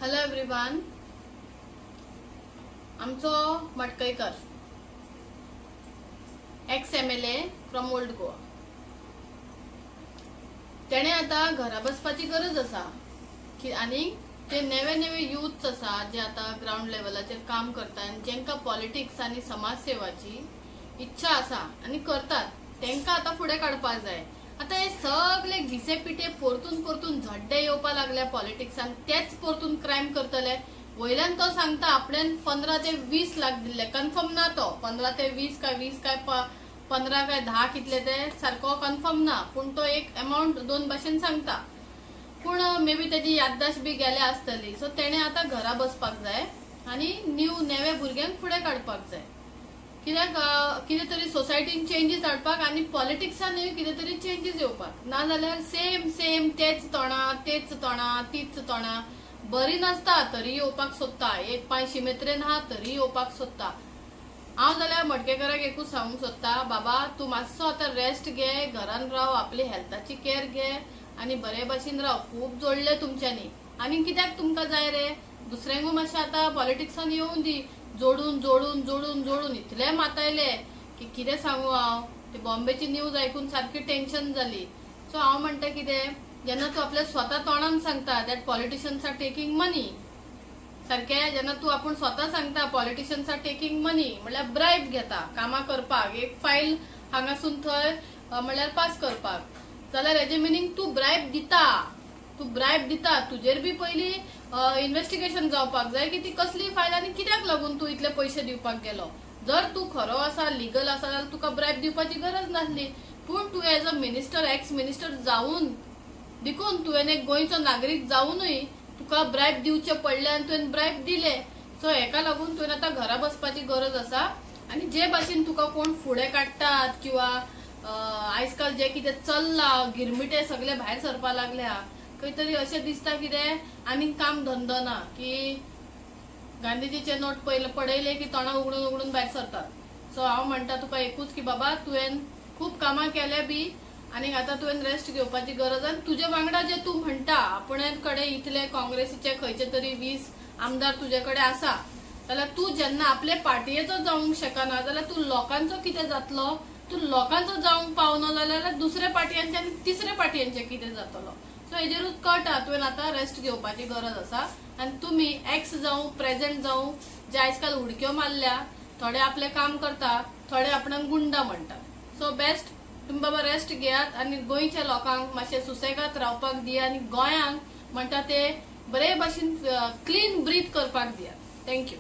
Hello everyone, आमचो मटकयकर ex MLA from old Goa तेणे आता घरा बसपाची गरज आसा आणि जे नवे नवे यूथ आसा जे आता ग्राउंड लेवलाचेर काम करता आणि जेंका पॉलिटिक्स आणि समाज सेवाची इच्छा आसा आणि करतात तेंका आता फुडें काडपाक जाय। आता हे सगळे घिसे पिटे परतून परतून झड्डे येवपा लागल्या पॉलिटिक्सान, तेच परतून क्राइम करतले। वयल्यान तो सांगता आपल्यान 15 ते 20 लाख दिले, कन्फर्म ना तो 15 ते 20 काय 20 काय 15 काय 10 कितले ते सारको कन्फर्म ना, पण तो एक अमाउंट दोन भाशेन सांगता। पण मे बी त्याची याददाश्त बी गेल्या आसतली, सो तेणे आता घरा बसपाक जाय आणि नवे भुरग्यांक फुडें काडपाक जाय। कितें तरी सोसायटीन चेंजीस हाडपाक आणि पॉलिटिक्सानूय कितें तरी चेंजीस येवपाक, ना जाल्यार सेम सेम तेच तोणा तीच तोणा बरी नासता तरी येवपाक सोदता, एक पांय शिमेत्रेन हा तरी येवपाक सोदता। हांव जाल्यार मटकेकाराक एकूच सांगूंक सोदता, बाबा तूं मातसो आता रेस्ट घे, घरान राव, आपली हेल्थाची केअर घे आणि बरे भाशेन राव। खूप जोडले तुमच्यांनी आणि कित्याक तुमकां जाय रे, दुसऱ्यांकूय मातशें आता पॉलिटिक्सान येवूं दी। जोडून जोडून जोडून जोडून इतले मातायले की कितें सांगू हांव। ते बॉम्बेची न्यूज ऐकून सारकी टेन्शन जाली। सो हांव म्हणटा कितें, जेन्ना तूं आपल्या स्वता तोंडान सांगता दॅट पॉलिटिशियन्स आर टेकिंग मनी, सारकें जेन्ना तूं आपूण स्वता सांगता पॉलिटिशियन्स आर टेकिंग मनी म्हणल्यार ब्रायब घेता कामां करपाक, एक फायल हांगासून थंय म्हणल्यार पास करपाक, जाल्यार हेजे मिनींग तूं ब्रायब दिता। तुजेर बी पयली इन्व्हेस्टिगेशन जावपाक जाय की ती कसली फायल आनी कित्याक लागून तूं इतले पयशे दिवपाक गेलो। जर तूं खरो आसा, लिगल आसा जाल्यार तुका ब्रायब दिवपाची गरज नासली, पूण तूं as a minister, ex minister जावन देखून तुवें एक गोंयचो नागरीक जावनूय तुका ब्रायब दिवचे पडले आनी तुवें ब्रायब दिले। सो हेका लागून तुवें आता घरा बसपाची गरज आसा आणि जे भाशेन तुका कोण फुडें काडटात किंवा आजकाल जे कितें चल्ला, गिरमिटे सगळे भायर सरपा लागल्या, खंय तरी अशें दिसता कितें आनी काम धंदो ना, की गांधीजीचे नोट पडयले की तोंडां उगडून उगडून भायर सरतात। सो हांव म्हणटा तुका एकूच की बाबा तुवें खूप कामां केल्या बी आणि आता तुवें रेस्ट घेवपाची गरज आनी तुजे वांगडा जे तूं म्हणटा आपणे कडेन इतले काँग्रेसीचे खंयचे तरी 20 आमदार तुजे कडेन आसा, जाल्यार तूं जेन्ना आपले पार्टयेचो जावंक शकना जाल्यार तूं लोकांचो कितें जातलो। तूं लोकांचो जावंक पावना जाल्यार दुसऱ्या पार्टयांचे आनी तिसऱ्या पार्टयांचे कितें जातलो। सो हेजेरूच कळटा तुवें आता रेस्ट घेवपाची गरज आसा आनी तुमी एक्स जावं प्रेझेंट जावं जे आजकाल उडक्यो मारल्या, थोडे आपले काम करता, थोडे आपणाक गुंडा म्हणटात। सो बेस्ट तुम्ही बाबा रेस्ट घेयात आणि गोंयच्या लोकांक मातशें सुसेगात रावपाक दिया आणि गोंयांक म्हणटा ते बरे भाशेन क्लीन ब्रीथ करपाक दिया। थँक्यू।